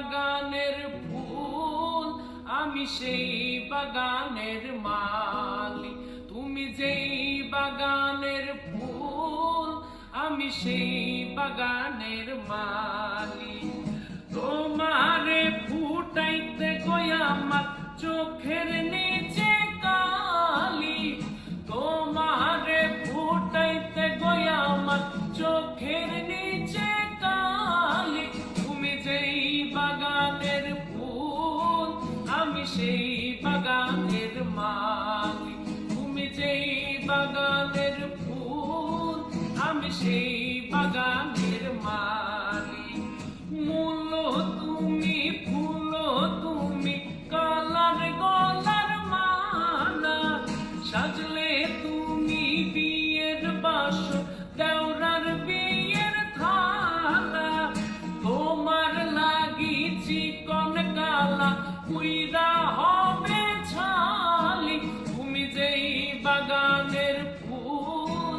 বাগানের ফুল, আমি সেই বাগানের মালি। তুমি যেই বাগানের ফুল, আমি সেই বাগানের মালি। তোমারে ফুটাইতে গয়া আমার চোখের নিচে কালি, তোমারে ফুটাইতে গয়া আমার চোখের নিচে কালি। তুমি যেই বাগানের ফুল, আমি সেই বাগানের মালি। তুমি যেই বাগানের ফুল, আমি সেই বাগানের মালি। মূল তুমি, ফুল তুমি, কালার গলার মালা, সাজলে তুমি বিয়ের বাসর, দেওরার বিয়ের থালা। তোমার লাগি চিকন কালা উইরা হবে ছালি। তুমি যেই বাগানের ফুল,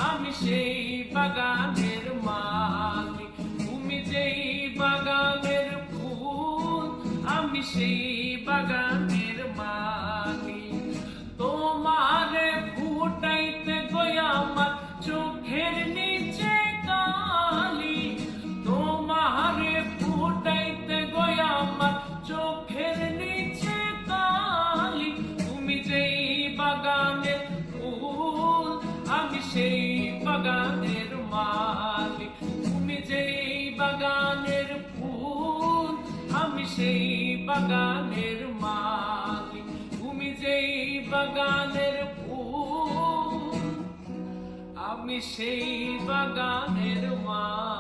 আমি সেই বাগানের মালি। তুমি যেই বাগানের ফুল, আমি সেই বাগানের মালি। তোমারে ফুটাইতে গয়া আমার চোখের নিচে কালি, তোমারে ফুটাইতে গয়া আমার চোখের নিচে কালি। তুমি যেই বাগানের ফুল, আমি সেই বাগানের মালি। তুমি যেই বাগানের ফুল, আমি সেই বাগানের মালি। তুমি যেই বাগানের ফুল, আমি সেই বাগানের মালি।